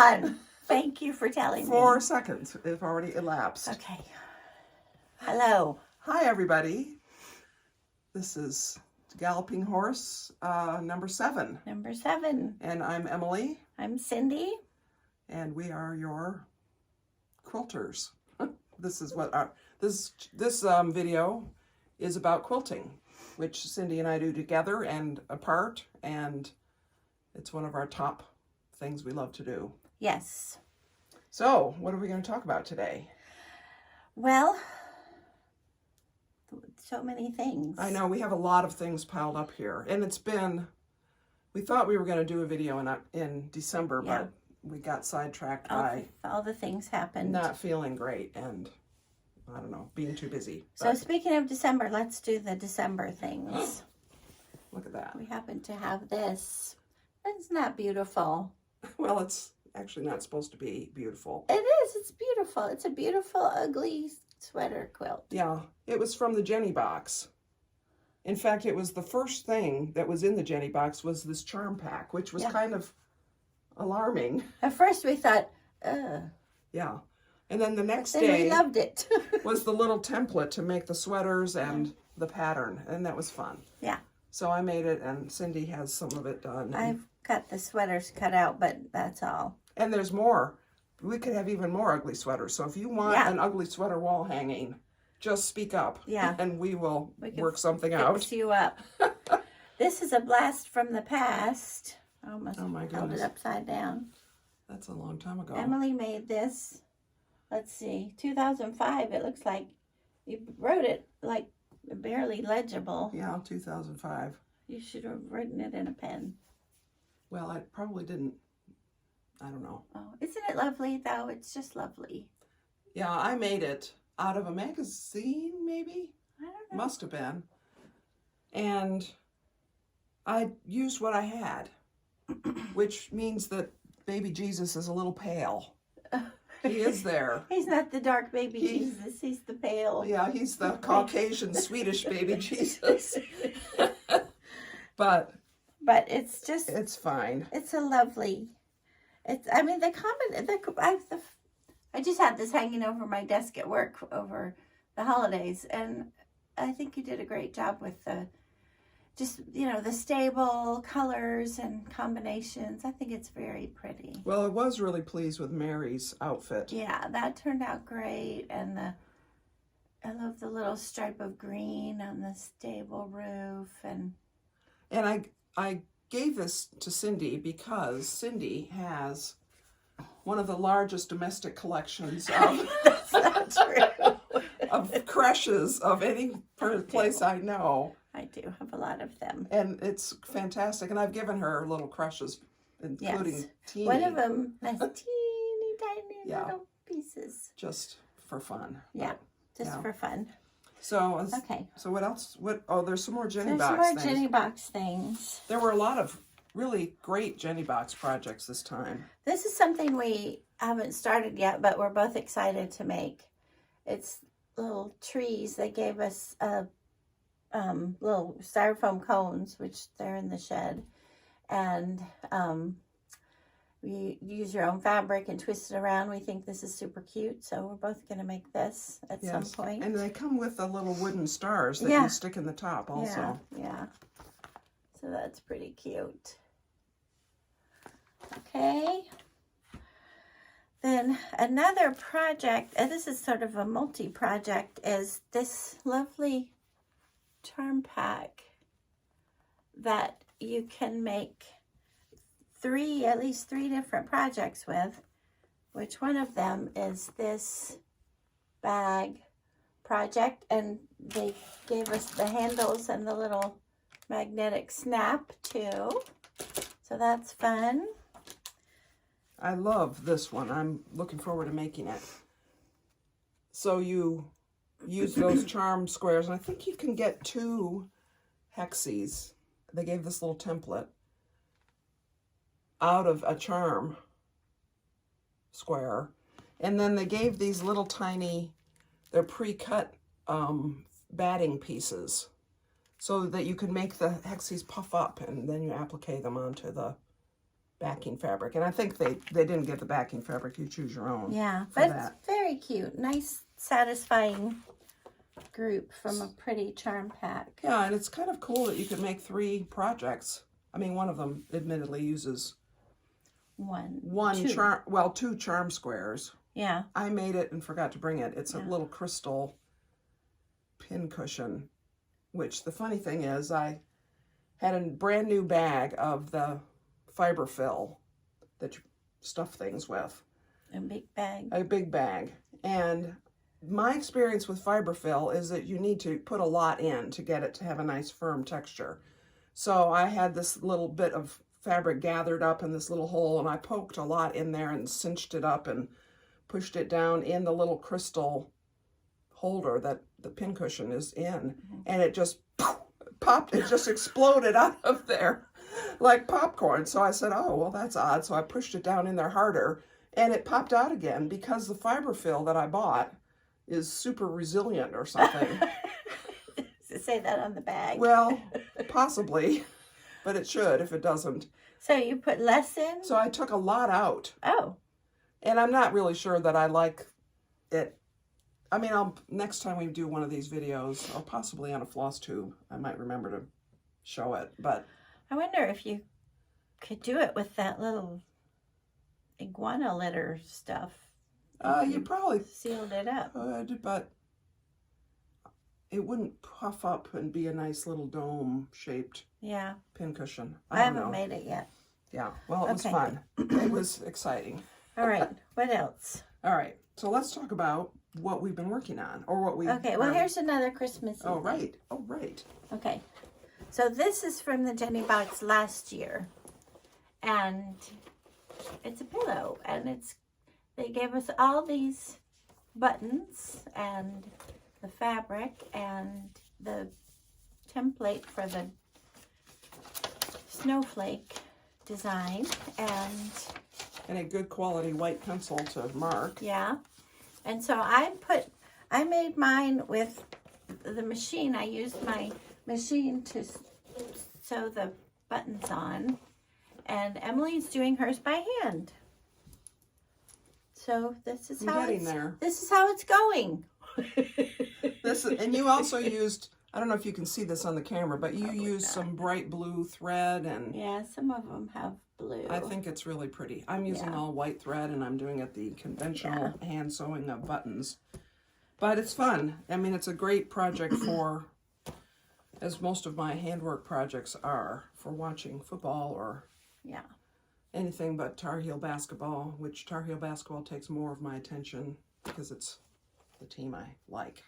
on. Thank you for telling me. 4 seconds have already elapsed. Okay. Hello. Hi, everybody. This is Galloping Horse number 7. Number 7. And I'm Emily. I'm Cindy. And we are your quilters. This is what our this video is about quilting, which Cindy and I do together and apart, and it's one of our top things we love to do. Yes. So, what are we going to talk about today? Well, so many things. I know we have a lot of things piled up here, and it's been. We thought we were going to do a video in December, Yeah. but we got sidetracked by all the things happened. not feeling great and I don't know, being too busy. So speaking of December, let's do the December things. Look at that. We happen to have this. Isn't that beautiful? Well, it's actually not supposed to be beautiful. It is. It's beautiful. It's a beautiful, ugly sweater quilt. Yeah, it was from the Jenny box. In fact, it was the first thing that was in the Jenny box was this charm pack, which was kind of alarming. At first we thought, ugh. Yeah. And then the next Then day we loved it. was the little template to make the sweaters and the pattern, and that was fun. Yeah. So I made it, and Cindy has some of it done. I've got the sweaters cut out, but that's all. And there's more. We could have even more ugly sweaters. So if you want an ugly sweater wall hanging, just speak up. Yeah. And we will work something out. Fix you up. This is a blast from the past. I almost my held it goodness. upside down. That's a long time ago. Emily made this. Let's see, 2005. It looks like you wrote it like barely legible. Yeah, 2005. You should have written it in a pen. Well, I probably didn't. I don't know. Oh, isn't it lovely though? It's just lovely. Yeah, I made it out of a magazine, maybe? I don't know. Must have been. And I used what I had, which means that baby Jesus is a little pale. He is there. He's not the dark baby Jesus. He's the pale. Yeah, he's the Caucasian Swedish baby Jesus. But it's just. It's fine. It's a lovely. It's. I mean, I just had this hanging over my desk at work over the holidays, and I think you did a great job with the. Just, the stable colors and combinations. I think it's very pretty. Well, I was really pleased with Mary's outfit. Yeah, that turned out great. And I love the little stripe of green on the stable roof. And I gave this to Cindy because Cindy has one of the largest domestic collections of, that's not true. of creches of any place I know. I do have a lot of them. And it's fantastic. And I've given her little crushes, including teeny. One of them has teeny tiny little pieces. Just for fun. Yeah, for fun. So, so what else? There's some more Jenny box things. There's some more Jenny box things. There were a lot of really great Jenny box projects this time. This is something we haven't started yet, but we're both excited to make. It's little trees. They gave us little styrofoam cones, which they're in the shed, and you use your own fabric and twist it around. We think this is super cute, so we're both going to make this at some point. And they come with the little wooden stars that you stick in the top also. Yeah. So that's pretty cute. Okay. Then another project, and this is sort of a multi-project, is this lovely charm pack that you can make at least three different projects with, which one of them is this bag project, and they gave us the handles and the little magnetic snap too, so that's fun. I love this one. I'm looking forward to making it. So you use those charm squares, and I think you can get 2 hexes. They gave this little template out of a charm square, and then they gave these little tiny, they're pre-cut batting pieces so that you can make the hexes puff up, and then you applique them onto the backing fabric. And I think they didn't get the backing fabric. You choose your own. Yeah, for but that. it's very cute. Nice, satisfying group from a pretty charm pack. Yeah, and it's kind of cool that you could make 3 projects. I mean, one of them admittedly uses two charm squares. Yeah. I made it and forgot to bring it. It's a Yeah. little crystal pin cushion, which the funny thing is I had a brand new bag of the fiber fill that you stuff things with. A big bag. A big bag. And my experience with fiber fill is that you need to put a lot in to get it to have a nice firm texture. So I had this little bit of fabric gathered up in this little hole, and I poked a lot in there and cinched it up and pushed it down in the little crystal holder that the pincushion is in, and it just popped, it just exploded out of there like popcorn. So I said, oh, well, that's odd. So I pushed it down in there harder, and it popped out again because the fiber fill that I bought is super resilient or something. Does it say that on the bag? Well, possibly, but it should if it doesn't. So you put less in? So I took a lot out. Oh. And I'm not really sure that I like it. I mean, next time we do one of these videos, or possibly on a floss tube, I might remember to show it. But I wonder if you could do it with that little iguana litter stuff. you probably Sealed it up. could, but it wouldn't puff up and be a nice little dome-shaped Yeah. pincushion. I don't haven't know. made it yet. Yeah, well, it was Okay. fun. It was exciting. All right. What else? All right, so let's talk about what we've been working on, or what we... Okay, well, here's another Christmas. Oh, right. Oh, right. Okay. So this is from the Jenny box last year. And it's a pillow. And they gave us all these buttons and the fabric and the template for the snowflake design. And a good quality white pencil to mark. Yeah. And so I made mine with the machine. I used my machine to sew the buttons on. And Emily's doing hers by hand. So this is how it's going. And you also used, I don't know if you can see this on the camera, but you used some bright blue thread, and Yeah, some of them have blue. I think it's really pretty. I'm using all white thread, and I'm doing it the conventional hand sewing of buttons. But it's fun. I mean, it's a great project for, as most of my handwork projects are, for watching football or anything but Tar Heel basketball, which Tar Heel basketball takes more of my attention because it's the team I like.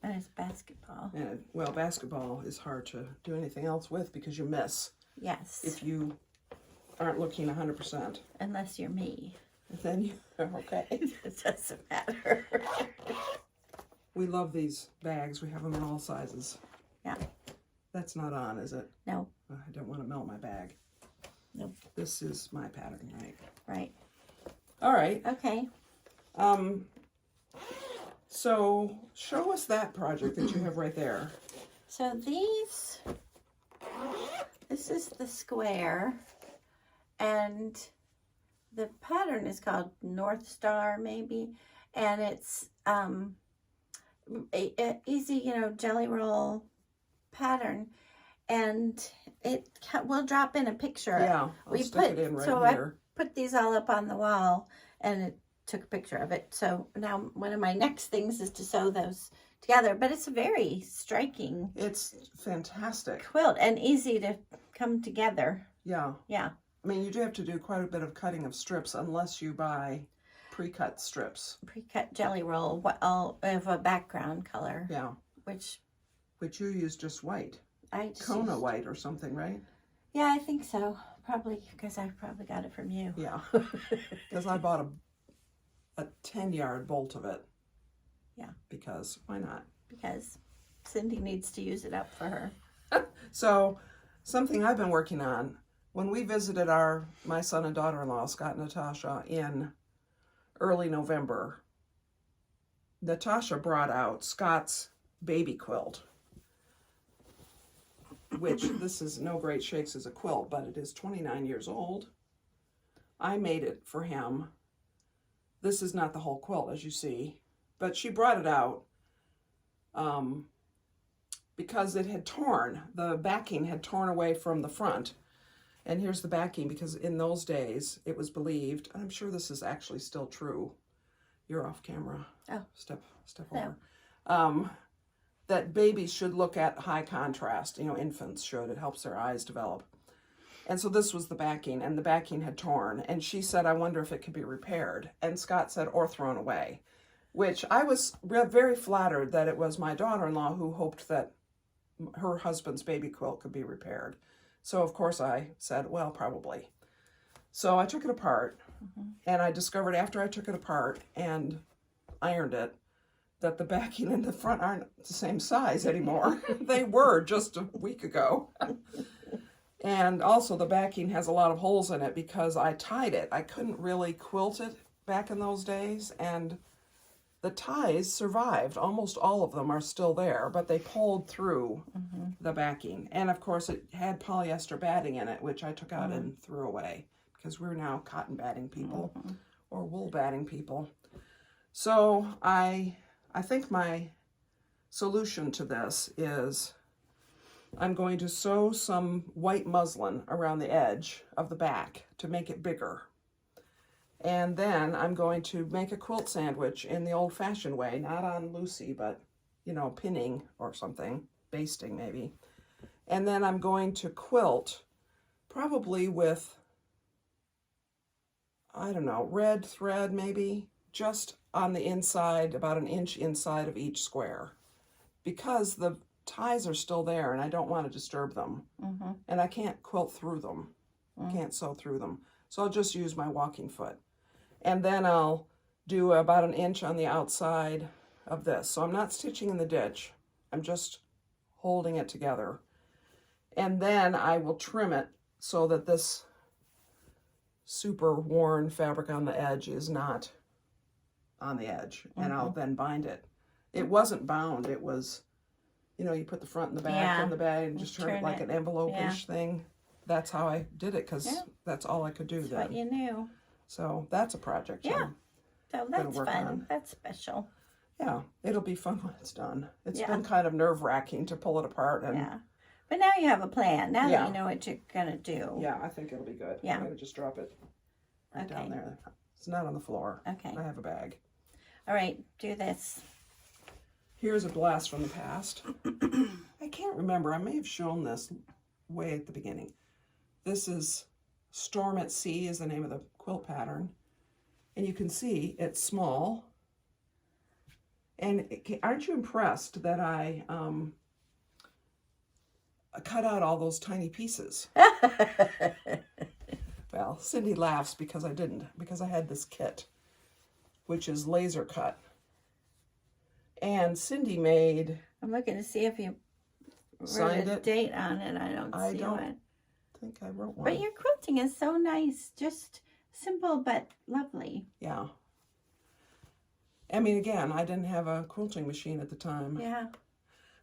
And it's basketball. And, well, basketball is hard to do anything else with because you miss. Yes. If you aren't looking 100%. Unless you're me. Then you are okay. It doesn't matter. We love these bags. We have them in all sizes. Yeah. That's not on, is it? No. I don't want to melt my bag. Nope. This is my pattern, right? Right. All right. Okay. So show us that project that you have right there. So this is the square, and the pattern is called North Star, maybe, and it's a easy, jelly roll pattern, and we'll drop in a picture. Yeah, I'll stick it in right here. I put these all up on the wall, and it took a picture of it. So now one of my next things is to sew those together, but it's a very striking. It's fantastic. Quilt and easy to come together. Yeah. Yeah. I mean, you do have to do quite a bit of cutting of strips unless you buy pre-cut strips. Pre-cut jelly roll of a background color. Yeah. Which you use just white. I just Kona white or something, right? Yeah, I think so. Probably because I probably got it from you. Yeah. Because I bought a 10-yard bolt of it. Yeah. Because why not? Because Cindy needs to use it up for her. So something I've been working on, when we visited my son and daughter-in-law, Scott and Natasha, in early November, Natasha brought out Scott's baby quilt, which this is no great shakes as a quilt, but it is 29 years old. I made it for him. This is not the whole quilt, as you see, but she brought it out because it had torn. The backing had torn away from the front. And here's the backing, because in those days, it was believed, and I'm sure this is actually still true. You're off camera. Oh. Step over. That babies should look at high contrast. You know, infants should. It helps their eyes develop. And so this was the backing, and the backing had torn. And she said, I wonder if it could be repaired. And Scott said, or thrown away, which I was very flattered that it was my daughter-in-law who hoped that her husband's baby quilt could be repaired. So, of course, I said, well, probably. So I took it apart, and I discovered after I took it apart and ironed it that the backing and the front aren't the same size anymore. They were just a week ago. And also the backing has a lot of holes in it because I tied it. I couldn't really quilt it back in those days, and the ties survived. Almost all of them are still there, but they pulled through the backing. And of course it had polyester batting in it, which I took out and threw away because we're now cotton batting people or wool batting people. So I think my solution to this is I'm going to sew some white muslin around the edge of the back to make it bigger. And then I'm going to make a quilt sandwich in the old-fashioned way, not on Lucy, but, you know, pinning or something, basting maybe. And then I'm going to quilt probably with, I don't know, red thread maybe, just on the inside, about an inch inside of each square, because the ties are still there and I don't want to disturb them. And I can't quilt through them, can't sew through them. So I'll just use my walking foot. And then I'll do about an inch on the outside of this. So I'm not stitching in the ditch, I'm just holding it together. And then I will trim it so that this super worn fabric on the edge is not on the edge. And I'll then bind it. It wasn't bound, it was, you know, you put the front and the back in the bag and just turn it like an envelope-ish thing. That's how I did it, because that's all I could do then. That's what you knew. So that's a project. Yeah. So that's fun. On. That's special. Yeah, it'll be fun when it's done. It's been kind of nerve-wracking to pull it apart. And but now you have a plan. Now that you know what you're going to do. Yeah, I think it'll be good. I'm going to just drop it right down there. It's not on the floor. Okay. I have a bag. All right, do this. Here's a blast from the past. I can't remember. I may have shown this way at the beginning. This is Storm at Sea is the name of the quilt pattern. And you can see it's small. And aren't you impressed that I cut out all those tiny pieces? Well, Cindy laughs because I didn't, because I had this kit, which is laser cut. And Cindy made... I'm looking to see if you signed wrote a date on it. I don't see one. I think I wrote one. But your quilting is so nice. Just simple but lovely. Yeah. I mean, again, I didn't have a quilting machine at the time. Yeah.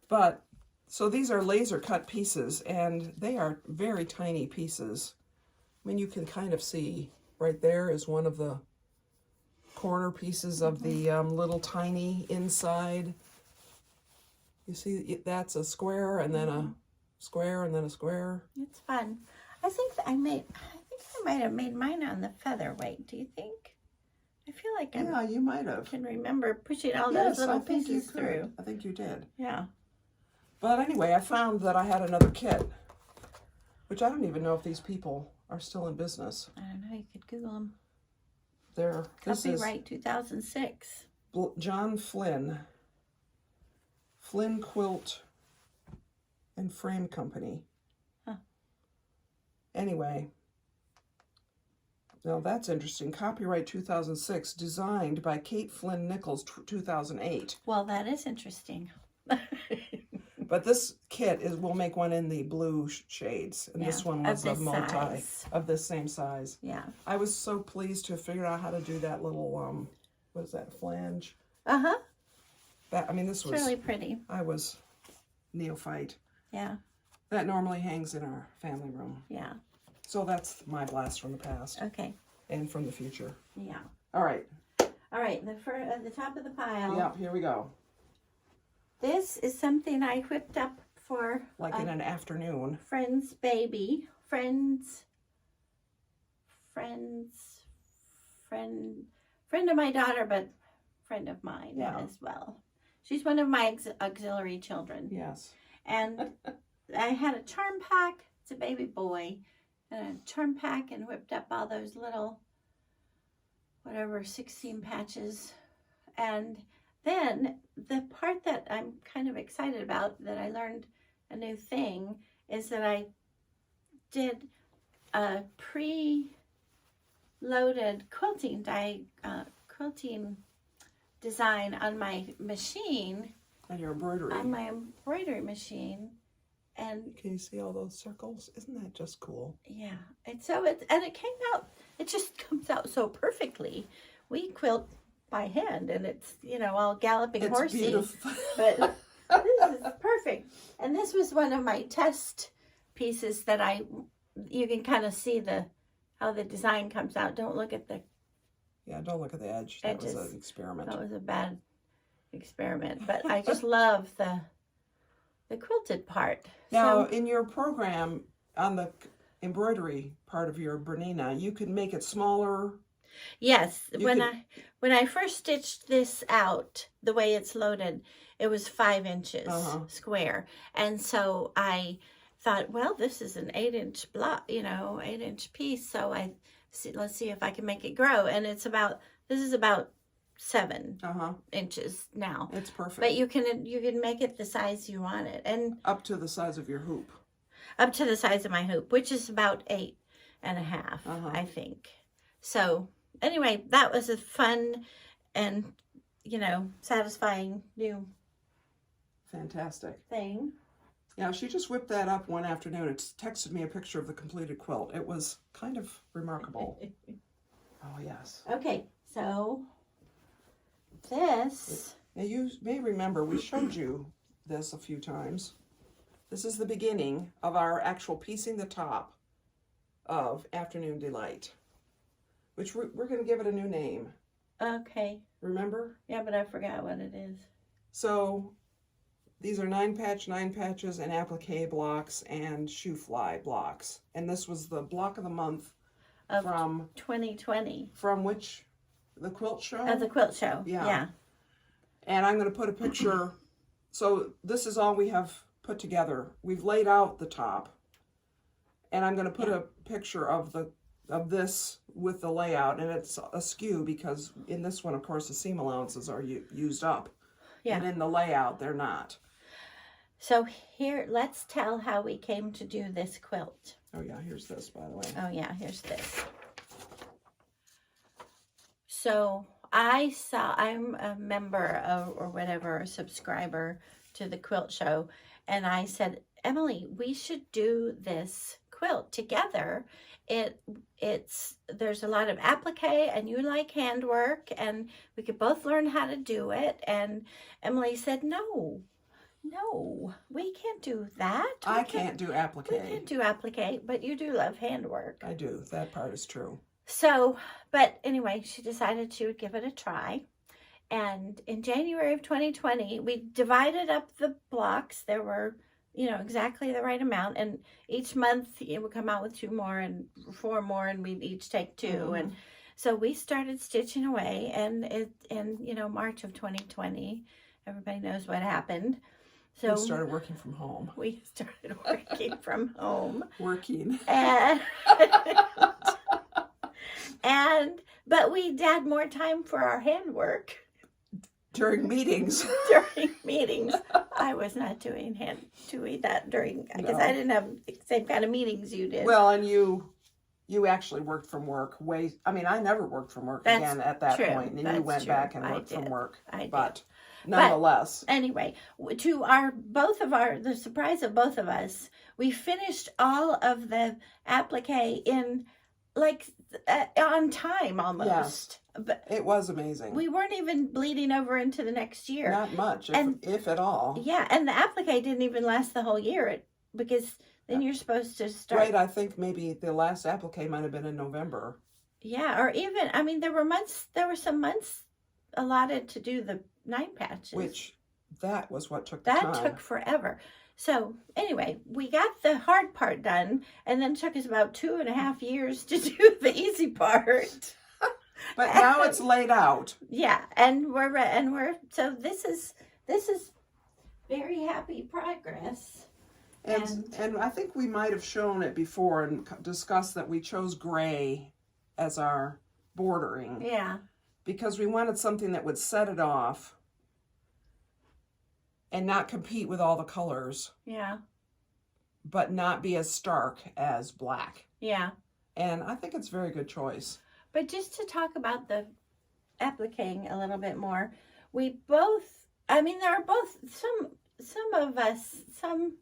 But, so these are laser cut pieces, and they are very tiny pieces. I mean, you can kind of see right there is one of the corner pieces of the little tiny inside. You see, that's a square, and then a square, and then a square. It's fun. I think I might have made mine on the featherweight. Do you think? I feel like you might have. Can remember pushing all those little pieces through. I think you did. Yeah. But anyway, I found that I had another kit, which I don't even know if these people are still in business. I don't know. You could Google them. This is Copyright 2006. John Flynn Quilt and Frame Company. Huh. Anyway, now that's interesting. Copyright 2006, designed by Kate Flynn Nichols, 2008. Well, that is interesting. But this kit we'll make one in the blue shades, and this one was of a size. of this same size. Yeah. I was so pleased to have figured out how to do that little what is that, flange? That, I mean, this was really pretty. I was neophyte. Yeah. That normally hangs in our family room. Yeah. So that's my blast from the past. Okay. and from the future. Yeah. All right. All right, at the top of the pile. Yeah, here we go. This is something I whipped up for Like in an afternoon. friend's baby. Friend of my daughter, but friend of mine as well. She's one of my auxiliary children. Yes. And I had a charm pack. It's a baby boy. And a charm pack, and whipped up all those little, 16 patches. And then the part that I'm kind of excited about, that I learned a new thing, is that I did a pre-loaded quilting design on my machine. On your embroidery. On my embroidery machine. And can you see all those circles? Isn't that just cool? Yeah. And so it came out, it just comes out so perfectly. We quilt by hand, and it's, all galloping horsey. Beautiful. But this is perfect. And this was one of my test pieces that you can kind of see how the design comes out. Don't look at the... Yeah, don't look at the edge. That was an experiment. That was a bad experiment. But I just love the quilted part. Now, in your program, on the embroidery part of your Bernina, you can make it smaller. Yes. When I first stitched this out, the way it's loaded, it was 5 inches square. And so I thought, well, this is an 8-inch block, 8-inch piece. So let's see if I can make it grow. And this is about 7 inches now. It's perfect. But you can make it the size you want it, and up to the size of your hoop. Up to the size of my hoop, which is about 8.5, I think. So anyway, that was a fun and satisfying new fantastic thing. Yeah, she just whipped that up one afternoon. It texted me a picture of the completed quilt. It was kind of remarkable. Oh yes. Okay, so. This. Now you may remember we showed you this a few times. This is the beginning of our actual piecing the top of Afternoon Delight, which we're going to give it a new name. Okay. Remember? Yeah, but I forgot what it is. So these are 9 patches, and applique blocks and shoe fly blocks. And this was the block of the month from 2020. From which? The quilt show? The quilt show, yeah. And I'm going to put a picture. So this is all we have put together. We've laid out the top. And I'm going to put a picture of this with the layout. And it's askew because in this one, of course, the seam allowances are used up. Yeah. And in the layout, they're not. So here, let's tell how we came to do this quilt. Oh, yeah. Here's this, by the way. Oh, yeah. Here's this. So I'm a member or whatever, a subscriber to the quilt show. And I said, Emily, we should do this quilt together. There's a lot of applique, and you like handwork, and we could both learn how to do it. And Emily said, no, we can't do that. I can't do applique. We can't do applique, but you do love handwork. I do. That part is true. So, but anyway, she decided she would give it a try. And in January of 2020, we divided up the blocks. There were, exactly the right amount. And each month it would come out with 2 more and 4 more, and we'd each take 2. And so we started stitching away. And in March of 2020, everybody knows what happened. So we started working from home. We started working from home. Working. But we had more time for our handwork. During meetings. I was not doing that during, because I didn't have the same kind of meetings you did. Well, and you actually worked from work I never worked from work again at that point. And you went back and worked from work. But nonetheless. But anyway, to the surprise of both of us, we finished all of the applique in on time almost. Yes. But it was amazing. We weren't even bleeding over into the next year. Not much, if at all. Yeah, and the applique didn't even last the whole year because then you're supposed to start. Right, I think maybe the last applique might have been in November. Yeah, or even, I mean, there were some months allotted to do the 9 patches. Which, that was what took the that time. took forever. So anyway, we got the hard part done, and then it took us about 2.5 years to do the easy part. But now it's laid out. Yeah, so this is very happy progress. And I think we might have shown it before and discussed that we chose gray as our bordering. Yeah. Because we wanted something that would set it off and not compete with all the colors. Yeah. But not be as stark as black. Yeah. And I think it's a very good choice. But just to talk about the appliquing a little bit more, we both, I mean, there are both, some of us, some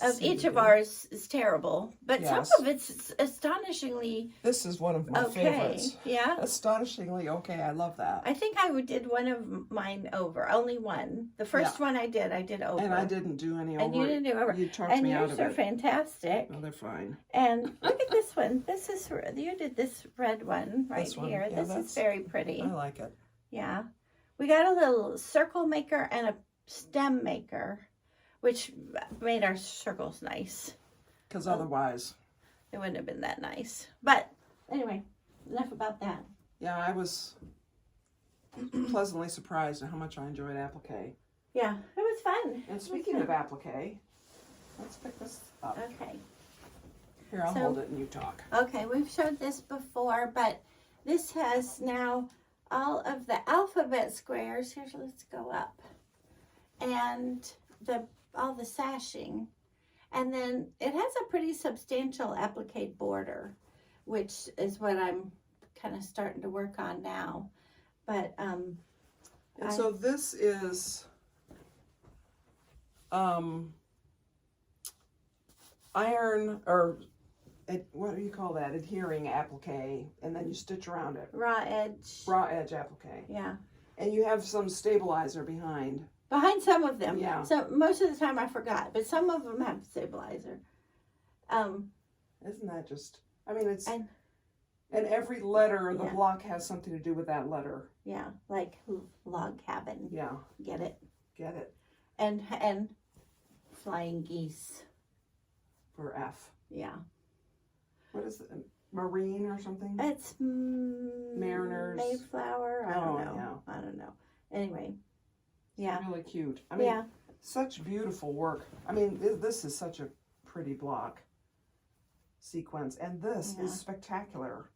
of each of ours is terrible, but some of it's astonishingly This is one of my favorites. Yeah. Astonishingly okay. I love that. I think I did one of mine over. Only one. The first one I did over. And I didn't do any over. And you didn't do over. You talked me out of it. And yours are fantastic. No, they're fine. And look at this one. You did this red one right here. Yeah, this is very pretty. I like it. Yeah. We got a little circle maker and a stem maker, which made our circles nice. Because otherwise, it wouldn't have been that nice. But anyway, enough about that. Yeah, I was pleasantly surprised at how much I enjoyed applique. Yeah, it was fun. And speaking of applique, let's pick this up. Okay. Here, I'll hold it and you talk. Okay, we've showed this before, but this has now all of the alphabet squares. Here's, let's go up. And all the sashing, and then it has a pretty substantial applique border, which is what I'm kind of starting to work on now. But and so this is iron, or what do you call that, adhering applique, and then you stitch around it. Raw edge applique. Yeah. And you have some stabilizer behind some of them. Yeah. So most of the time I forgot, but some of them have stabilizer. Isn't that just, I mean, it's, and every letter, the block has something to do with that letter. Yeah, like log cabin. Yeah. Get it? Get it. And flying geese. For F. Yeah. What is it? Marine or something? It's Mariners. Mayflower. I don't know. Yeah. I don't know. Anyway. Yeah. It's really cute. I mean, such beautiful work. I mean, this is such a pretty block sequence. And this is spectacular.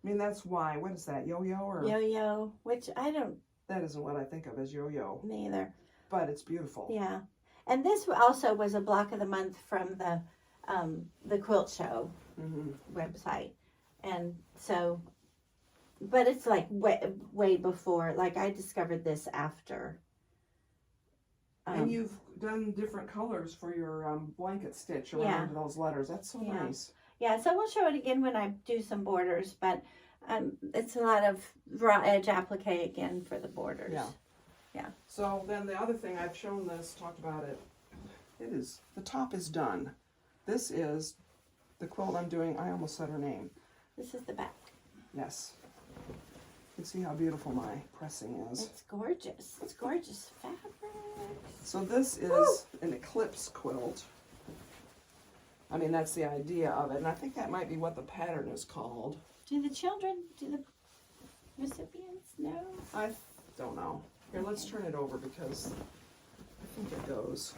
I mean, that's why. What is that? Yo-yo? Or Yo-yo, which I don't. That isn't what I think of as yo-yo. Me either. But it's beautiful. Yeah. And this also was a block of the month from the quilt show website. And so, but it's like way before, like I discovered this after. And you've done different colors for your blanket stitch around those letters. That's so nice. Yeah, so we'll show it again when I do some borders, but it's a lot of raw edge applique again for the borders. Yeah. Yeah. So then the other thing, I've shown this, talked about it. It is, the top is done. This is the quilt I'm doing. I almost said her name. This is the back. Yes. You can see how beautiful my pressing is. It's gorgeous. It's gorgeous fabric. So this is an eclipse quilt. I mean, that's the idea of it. And I think that might be what the pattern is called. Do the recipients know? I don't know. Here, let's turn it over because I think it goes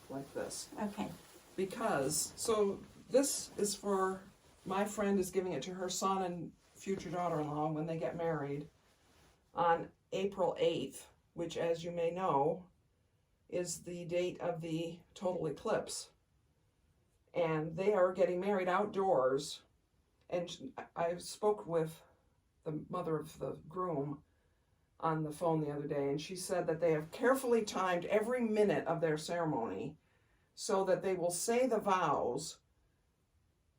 like this. Okay. Because, so this is for, my friend is giving it to her son and future daughter-in-law when they get married on April 8th, which, as you may know, is the date of the total eclipse. And they are getting married outdoors. And I spoke with the mother of the groom on the phone the other day, and she said that they have carefully timed every minute of their ceremony so that they will say the vows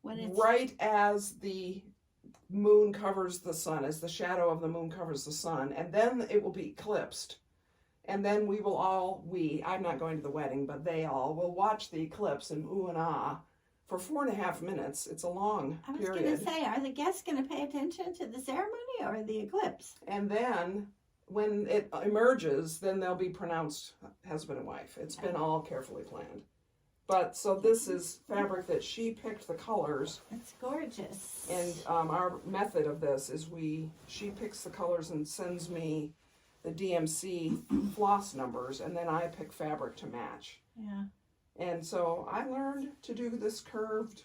right as the moon covers the sun, as the shadow of the moon covers the sun, and then it will be eclipsed. And then we will all, I'm not going to the wedding, but they all will watch the eclipse and ooh and ah for 4.5 minutes. It's a long I was period. going to say, are the guests going to pay attention to the ceremony or the eclipse? And then when it emerges, then they'll be pronounced husband and wife. It's been all carefully planned. But so this is fabric that she picked the colors. It's gorgeous. And our method of this is she picks the colors and sends me the DMC floss numbers, and then I pick fabric to match. Yeah. And so I learned to do this curved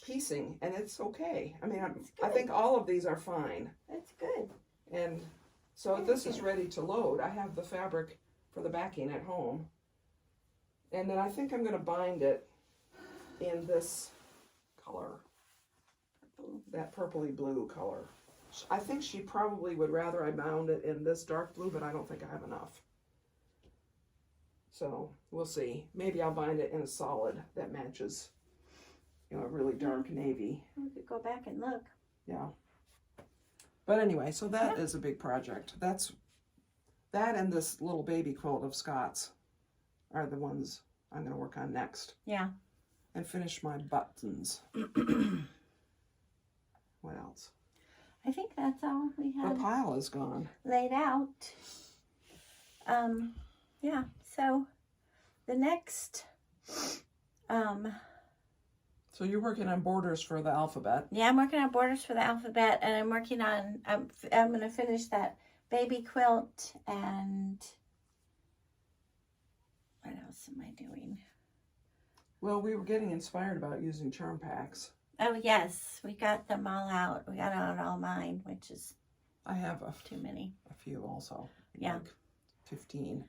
piecing, and it's okay. I mean, I think all of these are fine. That's good. And so this is ready to load. I have the fabric for the backing at home. And then I think I'm going to bind it in this color, that purpley blue color. I think she probably would rather I bound it in this dark blue, but I don't think I have enough. So we'll see. Maybe I'll bind it in a solid that matches, a really dark navy. We could go back and look. Yeah. But anyway, so that is a big project. That and this little baby quilt of Scott's are the ones I'm going to work on next. Yeah. And finish my buttons. What else? I think that's all we The have pile is gone. laid out. Yeah, so the next, So you're working on borders for the alphabet. yeah, I'm working on borders for the alphabet, and I'm working on, I'm going to finish that baby quilt, and what else am I doing? Well, we were getting inspired about using charm packs. Oh, yes, we got them all out. We got out all mine, which is I have too many. a few also. Yeah. Like 15.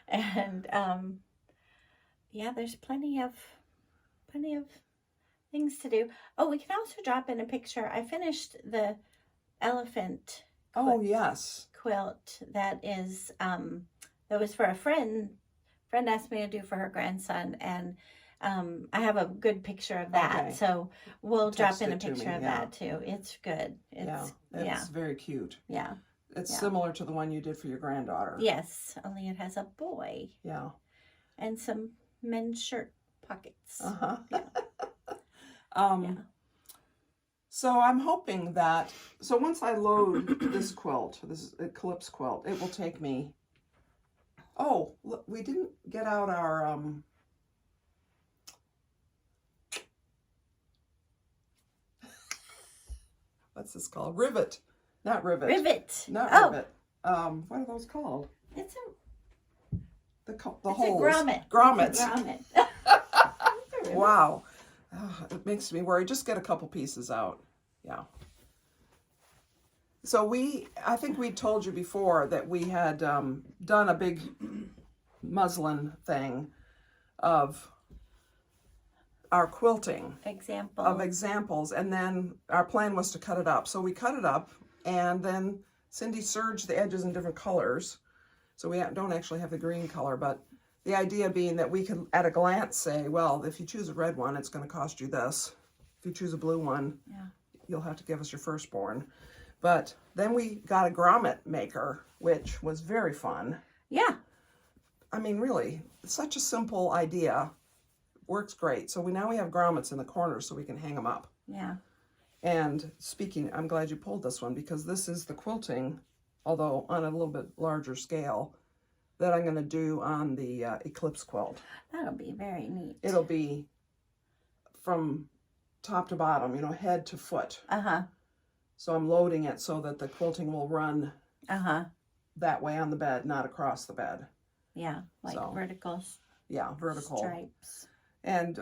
And, yeah, there's plenty of things to do. Oh, we can also drop in a picture. I finished the elephant Oh, yes. quilt that is, that was for a friend. Friend asked me to do for her grandson, and I have a good picture of that. Okay. So we'll Text drop in a it to me, picture of yeah. that too. It's good. It's, It's very cute. yeah. It's Yeah. similar to the one you did for your granddaughter. Yes, only it has a boy Yeah. and some men's shirt pockets. Uh-huh. Yeah. Yeah. So I'm hoping that, so once I load this quilt, this eclipse quilt, it will take me, oh, look, we didn't get out our, what's this called? Rivet. Not rivet. Rivet. Not Oh. rivet. What are those called? It's The it's holes. a grommet. Grommets. It's a grommet. It's a rivet. Wow. It makes me worry. Just get a couple pieces out. Yeah. So I think we told you before that we had done a big muslin thing of our quilting, Example. of examples, and then our plan was to cut it up. So we cut it up, and then Cindy serged the edges in different colors. So we don't actually have the green color, but the idea being that we could, at a glance, say, well, if you choose a red one, it's going to cost you this. If you choose a blue one, you'll have to give us your firstborn. But then we got a grommet maker, which was very fun. Yeah. I mean, really, it's such a simple idea. Works great. So now we have grommets in the corners so we can hang them up. Yeah. And speaking, I'm glad you pulled this one because this is the quilting, although on a little bit larger scale, that I'm going to do on the eclipse quilt. That'll be very neat. It'll be from top to bottom, head to foot. Uh-huh. So I'm loading it so that the quilting will run Uh-huh. that way on the bed, not across the bed. Yeah. Like So, vertical Yeah, vertical. stripes. And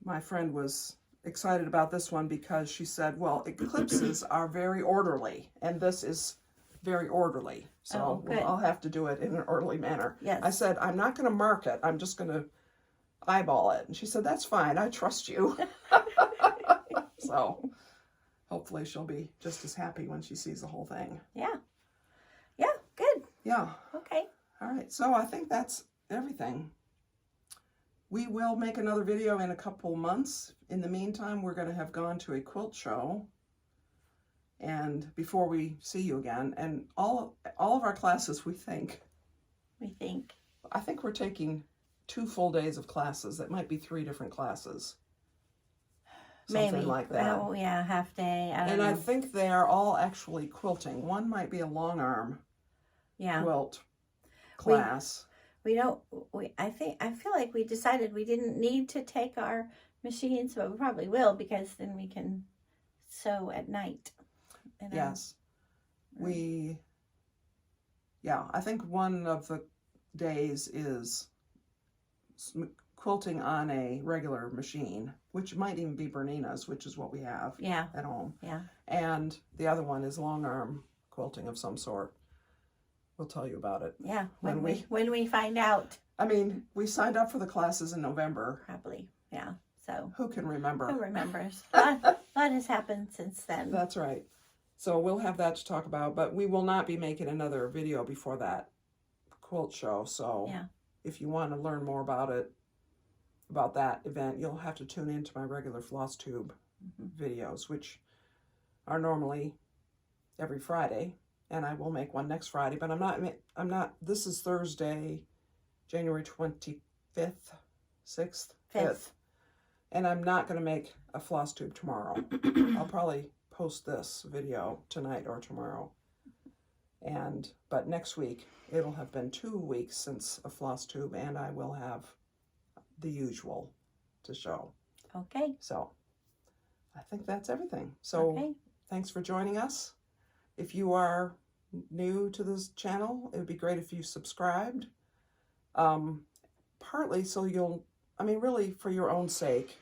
my friend was excited about this one because she said, well, eclipses are very orderly, and this is very orderly. So good. I'll have to do it in an orderly manner. Yes. I said, I'm not going to mark it. I'm just going to eyeball it. And she said, that's fine. I trust you. So hopefully she'll be just as happy when she sees the whole thing. Yeah. Yeah. Good. Yeah. Okay. All right. So I think that's everything. We will make another video in a couple months. In the meantime, we're going to have gone to a quilt show, and before we see you again, and all of our classes, I think we're taking 2 full days of classes. That might be 3 different classes. Maybe. Something like that. Oh, yeah, half day. I don't And know. I think they are all actually quilting. One might be a long arm quilt class. I feel like we decided we didn't need to take our machines, but we probably will, because then we can sew at night. Yes. I think one of the days is quilting on a regular machine, which might even be Bernina's, which is what we have at home. Yeah. And the other one is long arm quilting of some sort. We'll tell you about it. Yeah, when we find out. I mean, we signed up for the classes in November. Probably, yeah. So who can remember? Who remembers? A lot has happened since then. That's right. So we'll have that to talk about, but we will not be making another video before that quilt show. So if you want to learn more about it, about that event, you'll have to tune into my regular floss tube videos, which are normally every Friday, and I will make one next Friday, but I'm not, this is Thursday, January 25th, 6th, 5th, and I'm not going to make a floss tube tomorrow. I'll probably post this video tonight or tomorrow, but next week, it'll have been 2 weeks since a floss tube, and I will have the usual to show. Okay. So I think that's everything. So thanks for joining us. If you are new to this channel, it would be great if you subscribed. Partly so really for your own sake,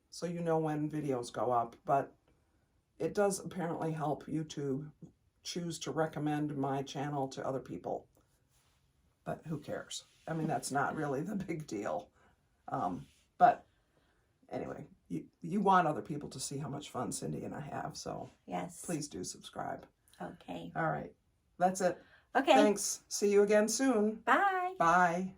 so you know when videos go up, but it does apparently help YouTube choose to recommend my channel to other people. But who cares? I mean, that's not really the big deal. But anyway, you want other people to see how much fun Cindy and I have, so please do subscribe. Okay. All right. That's it. Okay. Thanks. See you again soon. Bye. Bye.